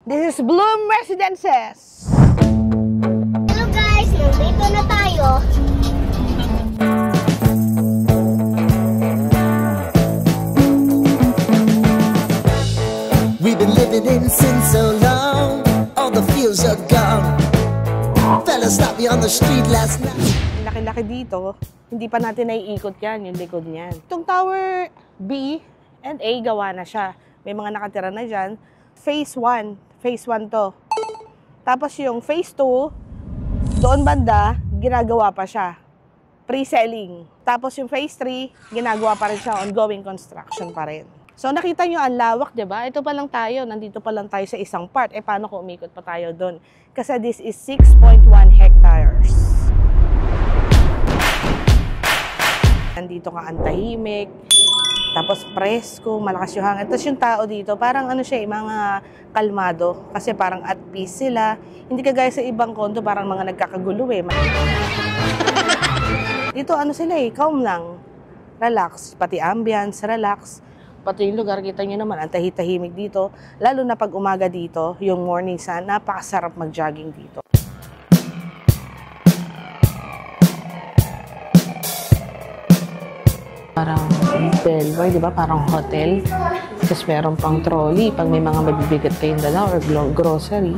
This is Bloom Residences. Hello guys, nandito na tayo. We've been living in sin so long, all the fields are gone. Fella stopped me on the street last night. Laki-laki dito, hindi pa natin naiikot yan, yung likod niyan. Itong Tower B and A, gawa na siya. May mga nakatira na dyan. Phase 1 to. Tapos yung Phase 2, doon banda, ginagawa pa siya. Pre-selling. Tapos yung Phase 3, ginagawa pa rin siya, ongoing construction pa rin. So nakita nyo ang lawak, diba? Ito pa lang tayo, nandito pa lang tayo sa isang part. Eh paano kung umikot pa tayo doon? Kasi this is 6.1 hectares. Nandito ka ang tahimik, tapos presko, malakas yung hangin. Tapos yung tao dito, parang ano siya, mga kalmado. Kasi parang at peace sila. Hindi kagaya sa ibang kondo, parang mga nagkakagulo eh. Dito ano sila eh, calm lang. Relax, pati ambience, relax. Pati yung lugar, kita nyo naman, ang tahimik dito. Lalo na pag umaga dito, yung morning sun, napakasarap mag-jogging dito. Parang bellboy, di ba? Parang hotel. Tapos meron pang trolley. Pag may mga mabibigat kayong dala or grocery,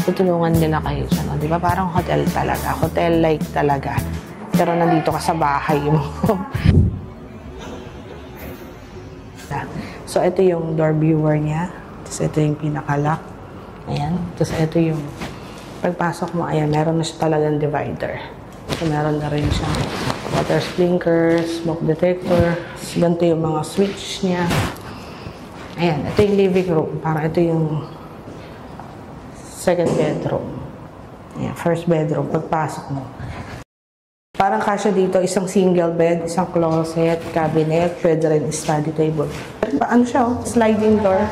tutulungan nila kayo dyan. Di ba? Parang hotel talaga. Hotel-like talaga. Pero nandito ka sa bahay mo. So, ito yung door viewer niya. Tapos, ito yung pinaka-lock. Ayan. Tapos, ito yung pagpasok mo. Ayan, meron na siya talagang divider. So, meron na rin siya water sprinkler, smoke detector. So, ganito yung mga switch niya. Ayan. Ito yung living room. Parang ito yung second bedroom. Ayan, first bedroom. Pagpasok mo. Parang kasya dito, isang single bed, isang closet, cabinet, pwede rin study table. Ano siya, oh? Sliding door.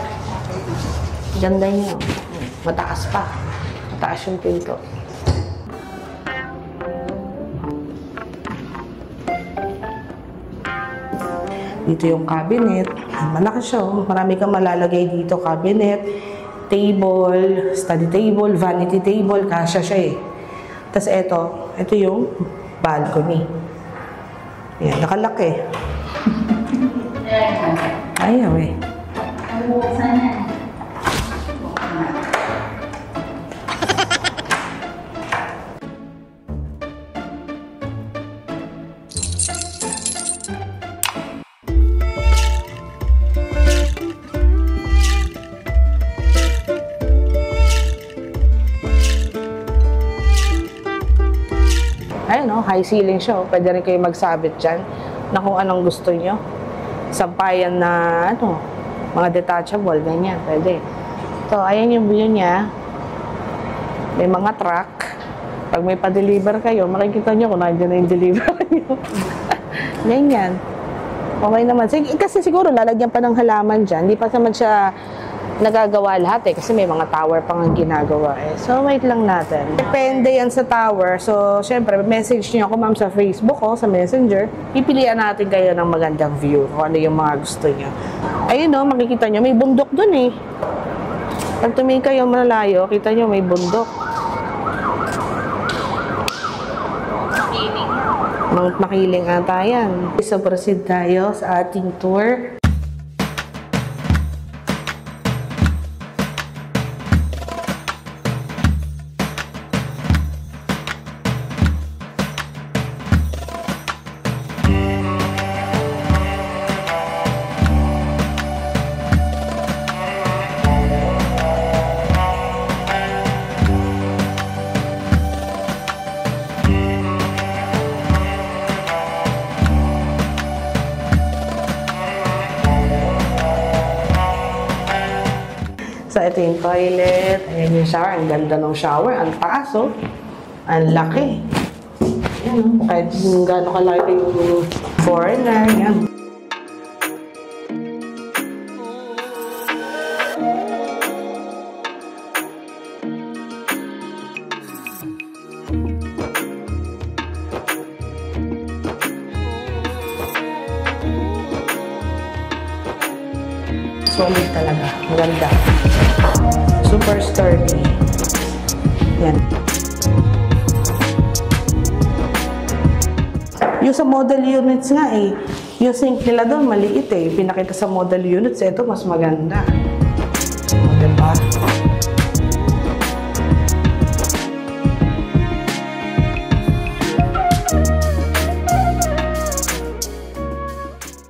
Ganda niya. Mataas pa. Mataas yung pinto. Dito yung cabinet. Malaki siya, oh. Marami kang malalagay dito. Cabinet, table, study table, vanity table. Kasya siya eh. Tapos ito yung balcony. Ayan, nakalaki. Ayaw eh. Ayun o, high ceiling siya. Pwede rin kayo magsabit dyan na kung anong gusto nyo. Sampayan na, mga detachable, ganyan. Pwede. So, ayan yung view niya. May mga truck. Pag may pa-deliver kayo, makikita nyo kung nandiyan na yung deliver nyo. Ganyan. Okay naman. Kasi siguro lalagyan pa ng halaman dyan. Hindi pa naman siya nagagawa lahat eh, kasi may mga tower pang ang ginagawa eh. So, wait lang natin. Depende yan sa tower. So, syempre, message niyo ako, ma'am, sa Facebook o sa Messenger. Pipilian natin kayo ng magandang view kung ano yung mga gusto niyo. Ayun o, makikita niyo, may bundok dun eh. Pag tumingin kayo malayo, kita niyo may bundok. Mount Makiling ata yan. So, proceed tayo sa ating tour. So, ito yung toilet. Ayan yung shower. Ang ganda ng shower. Ang taas, oh. Ang laki. Ayan, oh. Kahit gano'n kalaki yung foreigner. Ayan. Solid talaga. Maganda. Super sturdy. Yan. Yung sa model units nga eh, yung sink nila doon maliit eh. Pinakita sa model units, ito mas maganda. O, diba?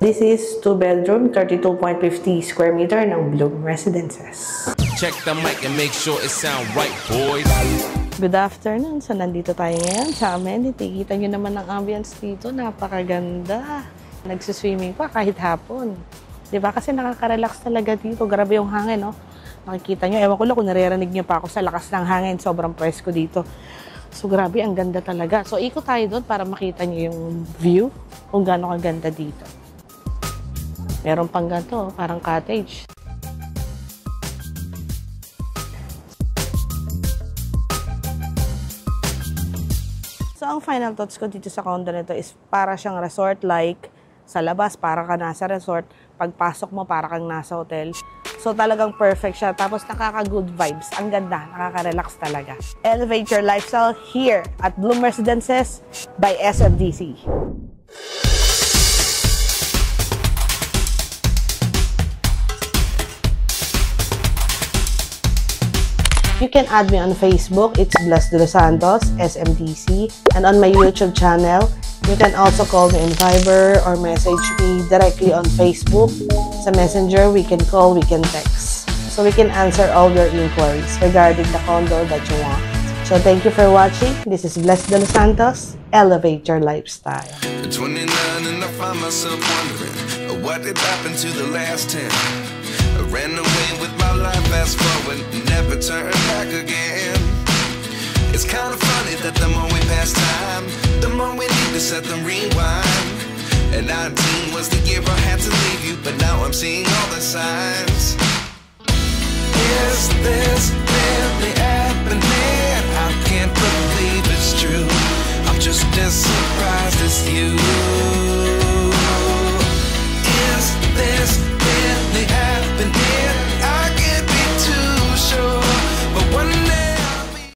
This is 2-bedroom, 32.50 square meter ng Bloom Residences. Check the mic and make sure it sound right, boys. Good afternoon. So, nandito tayo ngayon sa amenity. Kita nyo naman ang ambience dito. Napakaganda. Nagsiswimming pa kahit hapon. Diba? Kasi nakaka-relax talaga dito. Grabe yung hangin, no? Nakikita nyo. Ewan ko lang kung naririnig nyo pa ako sa lakas ng hangin. Sobrang presko dito. So, grabe. Ang ganda talaga. So, ikot tayo doon para makita nyo yung view kung gaano kaganda dito. Meron pang ganito, parang cottage. So, ang final thoughts ko dito sa condo nito is para siyang resort-like. Sa labas, para ka nasa resort. Pagpasok mo, para kang nasa hotel. So, talagang perfect siya. Tapos, nakaka-good vibes. Ang ganda. Nakaka-relax talaga. Elevate your lifestyle here at Bloom Residences by SMDC. You can add me on Facebook, it's Blas de los Santos, SMDC, and on my YouTube channel. You can also call me in Viber or message me directly on Facebook. Sa Messenger, we can call, we can text. So we can answer all your inquiries regarding the condo that you want. So thank you for watching. This is Blas de los Santos. Elevate your lifestyle. At 29 and I find myself wondering what did happen to the last 10. I ran away with my life, fast forward, never turn back again. It's kind of funny that the more we pass time, the more we need to set the rewind. And 19 was the year I had to leave you, but now I'm seeing all the signs. Is this